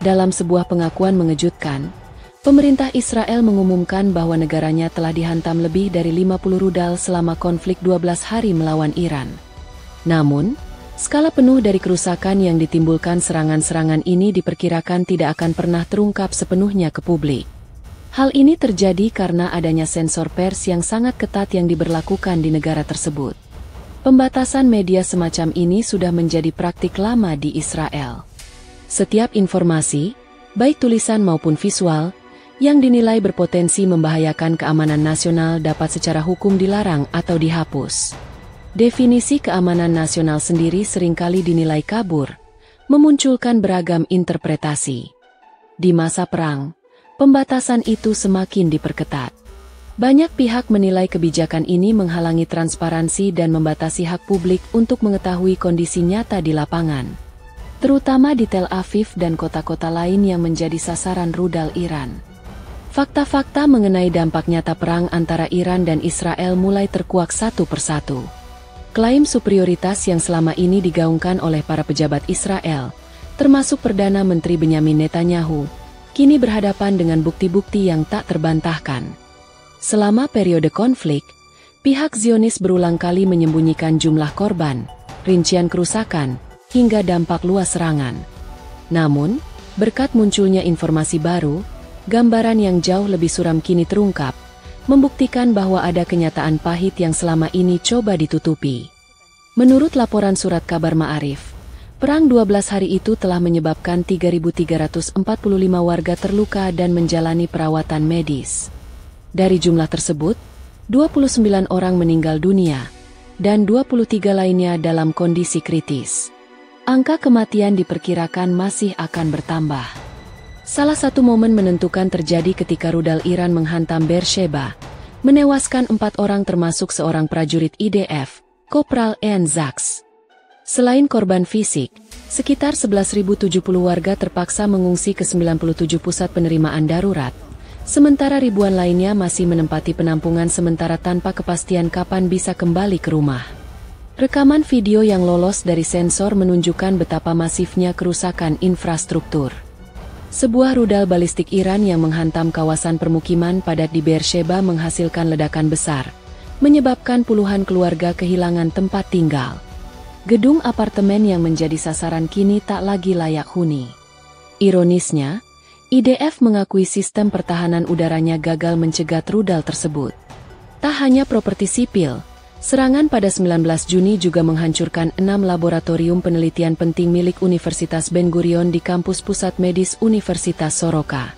Dalam sebuah pengakuan mengejutkan, pemerintah Israel mengumumkan bahwa negaranya telah dihantam lebih dari 50 rudal selama konflik 12 hari melawan Iran. Namun, skala penuh dari kerusakan yang ditimbulkan serangan-serangan ini diperkirakan tidak akan pernah terungkap sepenuhnya ke publik. Hal ini terjadi karena adanya sensor pers yang sangat ketat yang diberlakukan di negara tersebut. Pembatasan media semacam ini sudah menjadi praktik lama di Israel. Setiap informasi, baik tulisan maupun visual, yang dinilai berpotensi membahayakan keamanan nasional dapat secara hukum dilarang atau dihapus. Definisi keamanan nasional sendiri seringkali dinilai kabur, memunculkan beragam interpretasi. Di masa perang, pembatasan itu semakin diperketat. Banyak pihak menilai kebijakan ini menghalangi transparansi dan membatasi hak publik untuk mengetahui kondisi nyata di lapangan, terutama di Tel Aviv dan kota-kota lain yang menjadi sasaran rudal Iran. Fakta-fakta mengenai dampak nyata perang antara Iran dan Israel mulai terkuak satu persatu. Klaim superioritas yang selama ini digaungkan oleh para pejabat Israel, termasuk Perdana Menteri Benyamin Netanyahu, kini berhadapan dengan bukti-bukti yang tak terbantahkan. Selama periode konflik, pihak Zionis berulang kali menyembunyikan jumlah korban, rincian kerusakan, hingga dampak luas serangan. Namun, berkat munculnya informasi baru, gambaran yang jauh lebih suram kini terungkap, membuktikan bahwa ada kenyataan pahit yang selama ini coba ditutupi. Menurut laporan surat kabar Ma'arif, perang 12 hari itu telah menyebabkan 3.345 warga terluka dan menjalani perawatan medis. Dari jumlah tersebut, 29 orang meninggal dunia, dan 23 lainnya dalam kondisi kritis. Angka kematian diperkirakan masih akan bertambah. Salah satu momen menentukan terjadi ketika rudal Iran menghantam Beersheba, menewaskan 4 orang termasuk seorang prajurit IDF, Kopral N. Zaks. Selain korban fisik, sekitar 11.070 warga terpaksa mengungsi ke 97 pusat penerimaan darurat, sementara ribuan lainnya masih menempati penampungan sementara tanpa kepastian kapan bisa kembali ke rumah. Rekaman video yang lolos dari sensor menunjukkan betapa masifnya kerusakan infrastruktur. Sebuah rudal balistik Iran yang menghantam kawasan permukiman padat di Beersheba menghasilkan ledakan besar, menyebabkan puluhan keluarga kehilangan tempat tinggal. Gedung apartemen yang menjadi sasaran kini tak lagi layak huni. Ironisnya, IDF mengakui sistem pertahanan udaranya gagal mencegat rudal tersebut. Tak hanya properti sipil, serangan pada 19 Juni juga menghancurkan 6 laboratorium penelitian penting milik Universitas Ben Gurion di kampus Pusat Medis Universitas Soroka.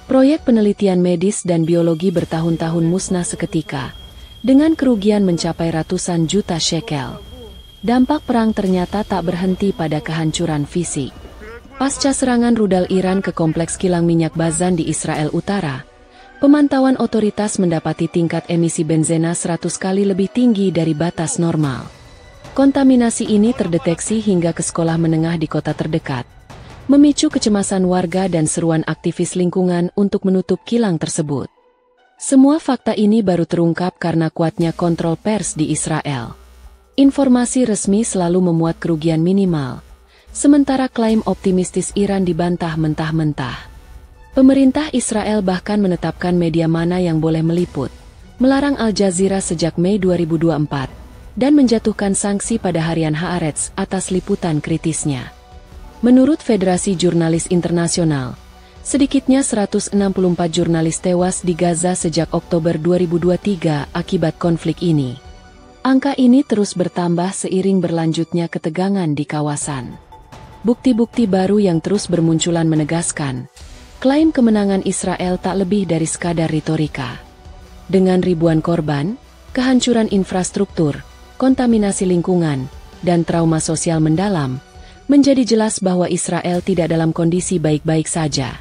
Proyek penelitian medis dan biologi bertahun-tahun musnah seketika, dengan kerugian mencapai ratusan juta shekel. Dampak perang ternyata tak berhenti pada kehancuran fisik. Pasca serangan rudal Iran ke kompleks kilang minyak Bazan di Israel Utara, pemantauan otoritas mendapati tingkat emisi benzena 100 kali lebih tinggi dari batas normal. Kontaminasi ini terdeteksi hingga ke sekolah menengah di kota terdekat, memicu kecemasan warga dan seruan aktivis lingkungan untuk menutup kilang tersebut. Semua fakta ini baru terungkap karena kuatnya kontrol pers di Israel. Informasi resmi selalu memuat kerugian minimal, sementara klaim optimistis Iran dibantah mentah-mentah. Pemerintah Israel bahkan menetapkan media mana yang boleh meliput, melarang Al Jazeera sejak Mei 2024, dan menjatuhkan sanksi pada harian Haaretz atas liputan kritisnya. Menurut Federasi Jurnalis Internasional, sedikitnya 164 jurnalis tewas di Gaza sejak Oktober 2023 akibat konflik ini. Angka ini terus bertambah seiring berlanjutnya ketegangan di kawasan. Bukti-bukti baru yang terus bermunculan menegaskan, klaim kemenangan Israel tak lebih dari sekadar retorika. Dengan ribuan korban, kehancuran infrastruktur, kontaminasi lingkungan, dan trauma sosial mendalam, menjadi jelas bahwa Israel tidak dalam kondisi baik-baik saja.